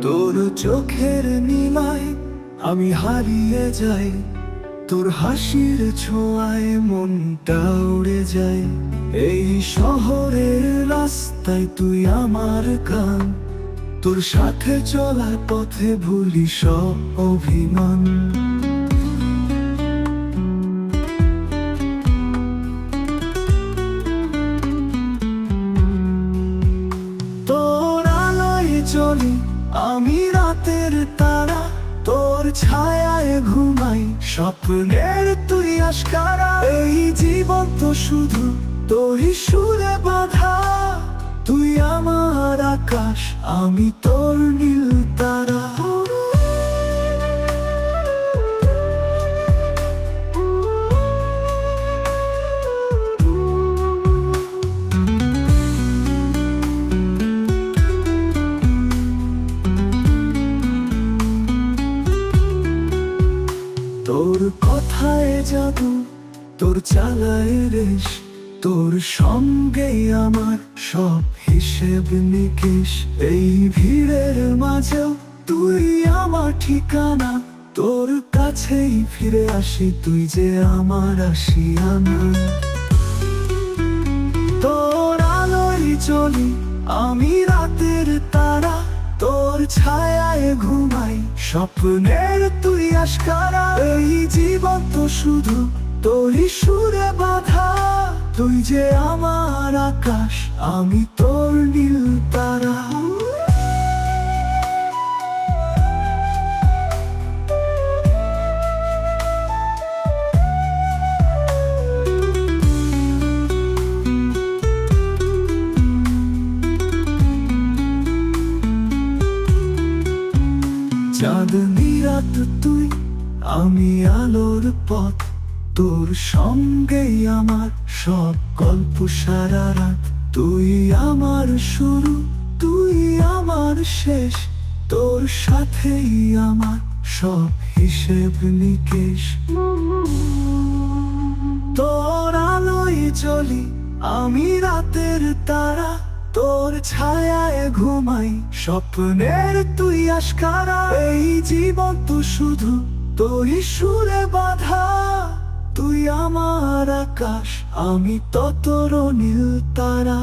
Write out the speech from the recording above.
তোর চোখের নীলায় আমি হারিয়ে যাই, তোর হাসির ছোঁয়ায় মনটা উড়ে যায়। এই শহরের রাস্তায় তুই আমার গান, তোর সাথে চলা পথে ভুলি সব অভিমান। তোর আলোয় চলি আমি রাতের তারা, তোর ছায়ায় ঘুমাই স্বপ্নের তুই আশকারা। এই জীবন তো শুধু তোরই সুরে বাঁধা, তুই আমার আকাশ আমি তোর নীল তারা। তোর কথায় জাদু, তোর চালায় রেশ, তোর সঙ্গেই আমার সব হিসেব নিকেশ। এই ভিড়ের মাঝেও তুই আমার ঠিকানা, তোর কাছেই ফিরে আসি তুই যে আমার আশিয়ানা। তোর আলোয় চলি আমি রাতের তারা, তোর ছায়ায় ঘুমাই স্বপ্নের তুই আশকারা। এই জীবন তো শুধু তোরই সুরে বাঁধা, তুই যে আমার আকাশ আমি তোর নীল তারা। চাঁদনি রাত তুই আমি আলোর পথ, তোর সঙ্গেই আমার সব গল্প সারা রাত। তুই আমার শুরু তুই আমার শেষ, তোর সাথেই আমার সব হিসেব নিকেশ। তোর আলোয় চলি আমি রাতের তারা, তোর ছায়ায় ঘুমাই স্বপ্নের তুই আশকারা। এই জীবন তো শুধু তোরই সুরে বাঁধা, তুই আমার আকাশ আমি তোর নীল তারা।